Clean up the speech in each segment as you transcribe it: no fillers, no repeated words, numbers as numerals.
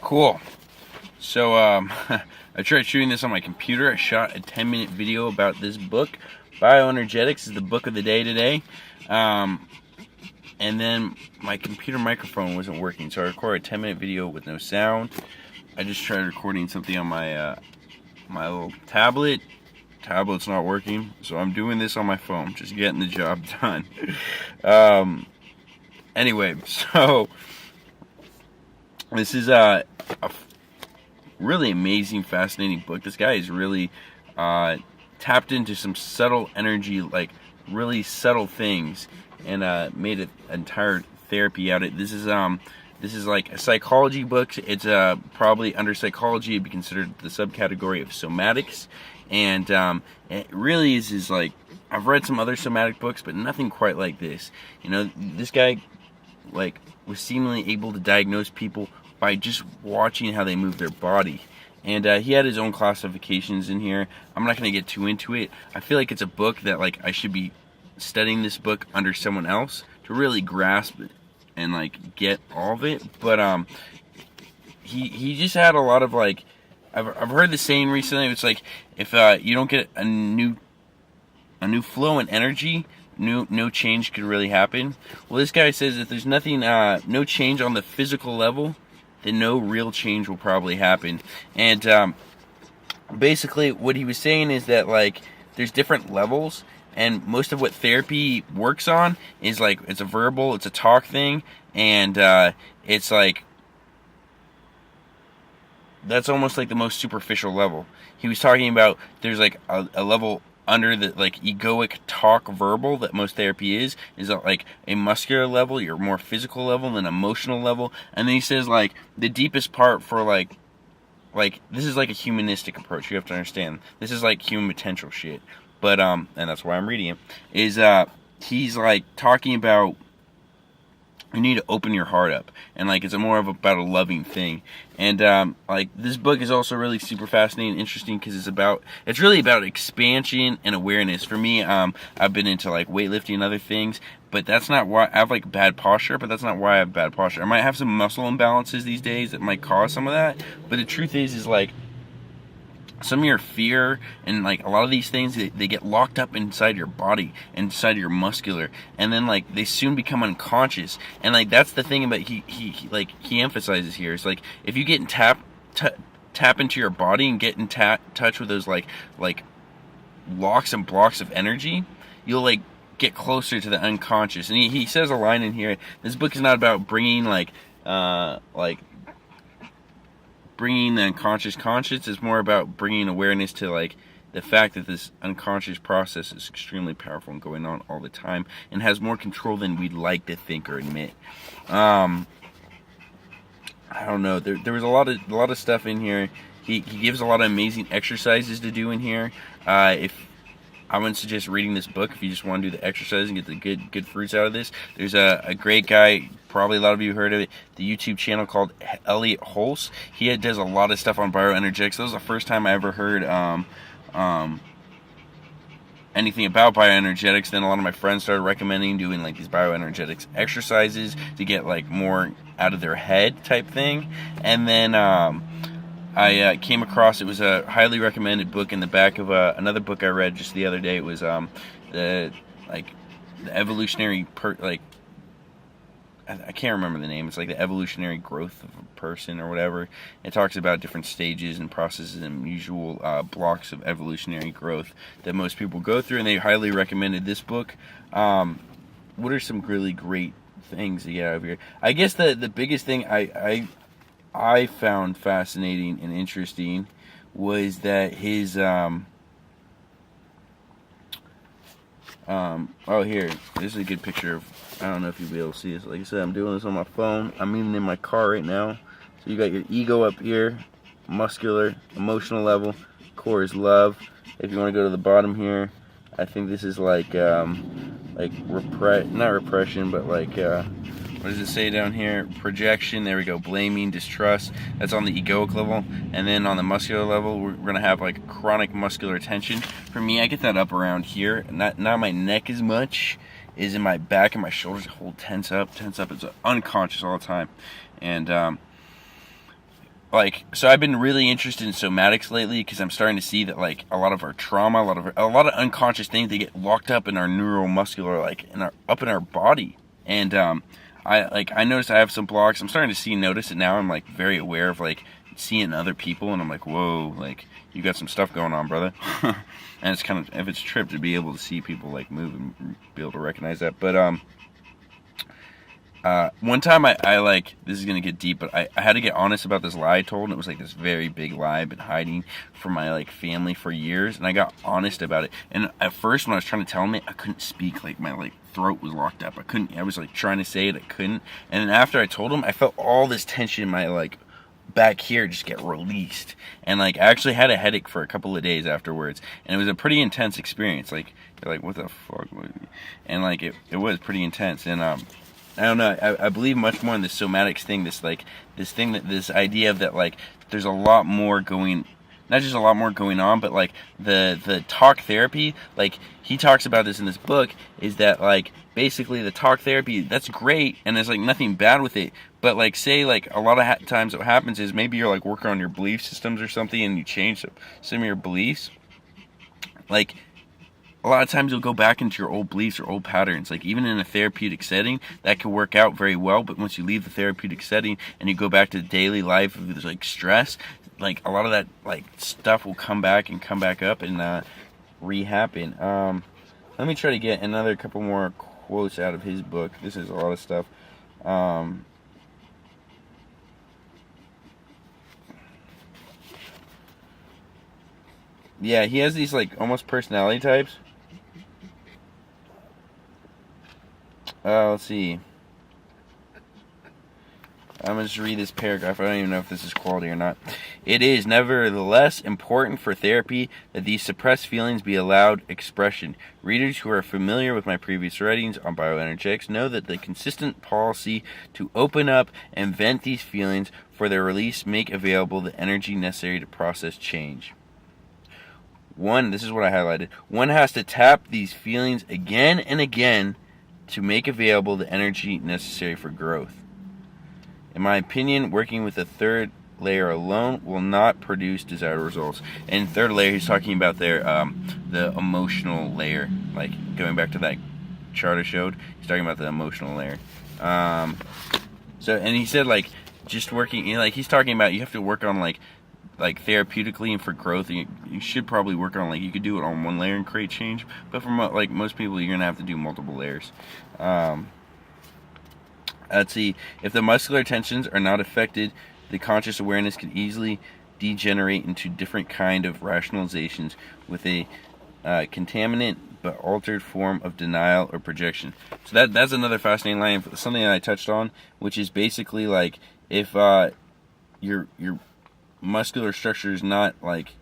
Cool. So, I tried shooting this on my computer. I shot a 10-minute video about this book. Bioenergetics is the book of the day today. And then my computer microphone wasn't working, so I recorded a 10-minute video with no sound. I just tried recording something on my my little tablet. Tablet's not working, so I'm doing this on my phone, just getting the job done. Anyway, so this is a really amazing, fascinating book. This guy is really tapped into some subtle energy, like really subtle things, and made an entire therapy out of it. This is like a psychology book. It's probably under psychology it'd be considered the subcategory of somatics, and it really is like, I've read some other somatic books, but nothing quite like this. You know, this guy like was seemingly able to diagnose people by just watching how they move their body. And he had his own classifications in here. I'm not going to get too into it. I feel like it's a book that like I should be studying this book under someone else to really grasp it and like get all of it. But he just had a lot of like, I've heard the saying recently. It's like, if you don't get a new flow and energy, no change could really happen. Well, this guy says if there's nothing, no change on the physical level, then no real change will probably happen. And basically what he was saying is that like there's different levels, and most of what therapy works on is like, it's a verbal, it's a talk thing, and it's like, that's almost like the most superficial level. He was talking about there's like a level under the like egoic talk verbal that most therapy is like a muscular level, your more physical level, then emotional level. And then he says like the deepest part for like this is like a humanistic approach. You have to understand this is like human potential shit. But and that's why I'm reading it, is he's like talking about you need to open your heart up, and like it's about a loving thing. And like this book is also really super fascinating and interesting because it's really about expansion and awareness. For me, I've been into like weightlifting and other things, but that's not why I have like bad posture. But that's not why I have bad posture. I might have some muscle imbalances these days that might cause some of that. But the truth is like, some of your fear and like a lot of these things, they get locked up inside your body, inside your muscular, and then like they soon become unconscious. And like that's the thing about he emphasizes here is like if you get in tap into your body and get in touch with those like locks and blocks of energy, you'll like get closer to the unconscious. And he says a line in here, this book is not about bringing bringing the unconscious conscious. Is more about bringing awareness to like the fact that this unconscious process is extremely powerful and going on all the time and has more control than we'd like to think or admit. I don't know. There was a lot of stuff in here. He gives a lot of amazing exercises to do in here. If I wouldn't suggest reading this book if you just want to do the exercise and get the good fruits out of this. There's a great guy, probably a lot of you heard of it, the YouTube channel called Elliot Holz. He does a lot of stuff on bioenergetics. That was the first time I ever heard anything about bioenergetics. Then a lot of my friends started recommending doing like these bioenergetics exercises to get like more out of their head type thing. And then I came across, it was a highly recommended book in the back of another book I read just the other day. It was the evolutionary I can't remember the name. It's like the evolutionary growth of a person or whatever. It talks about different stages and processes and usual blocks of evolutionary growth that most people go through, and they highly recommended this book. What are some really great things to get out of here? I guess the biggest thing I found fascinating and interesting was that his oh, here, this is a good picture of, I don't know if you'll be able to see this. Like I said, I'm doing this on my phone. I'm even in my car right now. So you got your ego up here, muscular, emotional level, core is love. If you want to go to the bottom here, I think this is like not repression, but like what does it say down here? Projection. There we go. Blaming, distrust. That's on the egoic level. And then on the muscular level, we're going to have like chronic muscular tension. For me, I get that up around here. Not my neck as much. Is in my back and my shoulders hold tense up. It's unconscious all the time. And like, so I've been really interested in somatics lately because I'm starting to see that like a lot of our trauma, a lot of unconscious things, they get locked up in our neuromuscular, like up in our body. And I noticed I have some blocks. I'm starting to notice it now. I'm like very aware of like seeing other people, and I'm like, whoa, like you got some stuff going on, brother. And it's kind of, if it's a trip to be able to see people like move and be able to recognize that. But one time I like, this is gonna get deep, but I had to get honest about this lie I told, and it was like this very big lie I've been hiding from my like family for years, and I got honest about it. And at first when I was trying to tell them it, I couldn't speak, like my like throat was locked up. I was like trying to say it, I couldn't. And then after I told them, I felt all this tension in my like back here just get released, and like I actually had a headache for a couple of days afterwards, and it was a pretty intense experience. Like you're like, what the fuck? And like it was pretty intense. And I don't know. I believe much more in this somatics thing. This idea of that like there's a lot more going, not just a lot more going on, but like the talk therapy. Like he talks about this in this book, is that like basically the talk therapy, that's great, and there's like nothing bad with it. But like say like a lot of times what happens is maybe you're like working on your belief systems or something, and you change some of your beliefs. Like a lot of times you'll go back into your old beliefs or old patterns. Like even in a therapeutic setting, that can work out very well. But once you leave the therapeutic setting and you go back to the daily life of like stress, like a lot of that like stuff will come back up and re-happen. Let me try to get another couple more quotes out of his book. This is a lot of stuff. Yeah, he has these like almost personality types. Let's see. I'm going to just read this paragraph. I don't even know if this is quality or not. It is nevertheless important for therapy that these suppressed feelings be allowed expression. Readers who are familiar with my previous writings on bioenergetics know that the consistent policy to open up and vent these feelings for their release make available the energy necessary to process change. This is what I highlighted. One has to tap these feelings again and again to make available the energy necessary for growth. In my opinion, working with a third layer alone will not produce desired results. And third layer, he's talking about the emotional layer. Like going back to that chart I showed, he's talking about the emotional layer. And he said like just working, like he's talking about you have to work on like therapeutically and for growth. You should probably work on like, you could do it on one layer and create change, but for like most people, you're gonna have to do multiple layers. Let's see. If the muscular tensions are not affected, the conscious awareness can easily degenerate into different kind of rationalizations with a contaminant but altered form of denial or projection. So that's another fascinating line, something that I touched on, which is basically like if your muscular structure is not like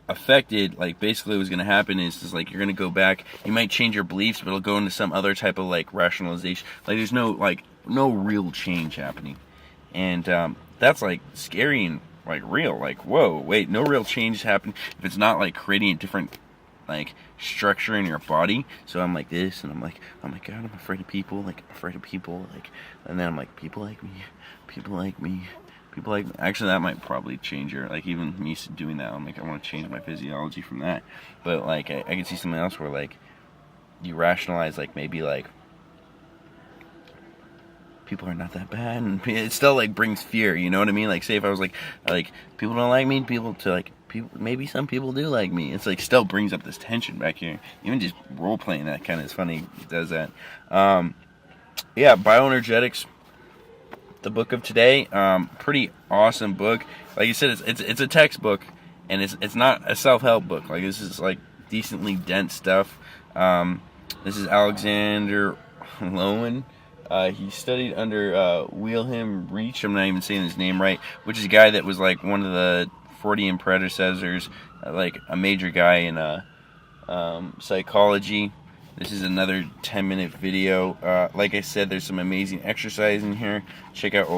affected, like basically what's going to happen is like you're going to go back, you might change your beliefs, but it'll go into some other type of like rationalization. Like there's no real change happening. And that's like scary and like real. Like, whoa, wait, no real change happen if it's not like creating a different like structure in your body. So I'm like this, and I'm like, oh my god, I'm afraid of people, like and then I'm like, people like me. Actually, that might probably change your, like, even me doing that, I'm like, I want to change my physiology from that. But like I can see something else where like you rationalize like maybe like people are not that bad, and it still like brings fear, you know what I mean? Like say if I was like people don't like me, maybe some people do like me, it's like still brings up this tension back here. Even just role playing that kind of is funny, it does that. Yeah, Bioenergetics, the book of today, pretty awesome book. Like you said, it's a textbook, and it's not a self-help book. Like this is like decently dense stuff. This is Alexander Lowen. He studied under Wilhelm Reich. I'm not even saying his name right, which is a guy that was like one of the Freudian predecessors, like a major guy in psychology. This is another 10-minute video. Like I said, there's some amazing exercise in here. Check out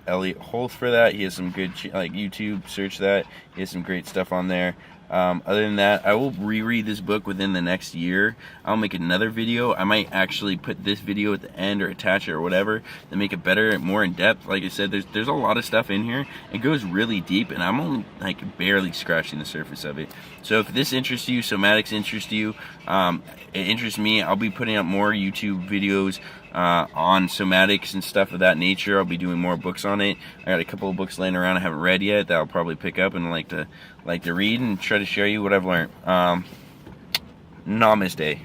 Elliot Holt for that. He has some good, like YouTube, search that. He has some great stuff on there. Other than that, I will reread this book within the next year. I'll make another video. I might actually put this video at the end or attach it or whatever to make it better, more in depth. Like I said, there's a lot of stuff in here. It goes really deep, and I'm only like barely scratching the surface of it. So if this interests you, somatics interest you, it interests me. I'll be putting up more YouTube videos on somatics and stuff of that nature. I'll be doing more books on it. I got a couple of books laying around I haven't read yet that I'll probably pick up and like to read and try to share you what I've learned. Namaste.